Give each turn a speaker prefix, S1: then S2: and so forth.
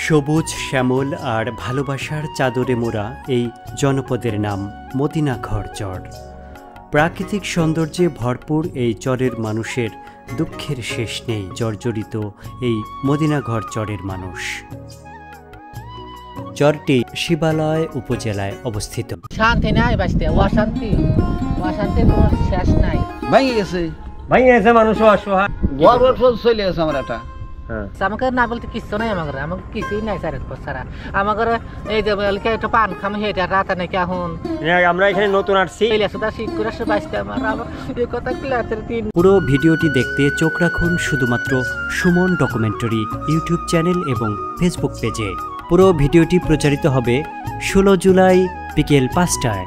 S1: সবুজ শ্যামল আর ভালোবাসার চাদরে মোড়া এই জনপদের নাম মদিনাঘর চর। প্রাকৃতিক সৌন্দর্যে ভরপুর এই চরের মানুষের দুঃখের শেষ নেই। জর্জরিত এই মদিনাঘর চরের মানুষ। চরটি শিবালয় উপজেলায় অবস্থিত।
S2: শান্তি নাই বাঁচতে, অশান্তি কোনো শেষ নাই।
S3: ভেঙে গেছে মানুষ অসহায়, ঘর চলে গেছে। আমার একটা
S2: আমাকে না বলতে কিছু নাই, আমাকে কিছুই নাই স্যার ছাড়া। আমাকে এই যে একটা পান খাম হেঁটে রাতে নাকি এখন
S4: আমরা এখানে নতুন আসছি।
S1: পুরো ভিডিওটি দেখতে চোখ রাখুন শুধুমাত্র সুমন ডকুমেন্টারি ইউটিউব চ্যানেল এবং ফেসবুক পেজে। পুরো ভিডিওটি প্রচারিত হবে 16 জুলাই বিকেল 5টায়।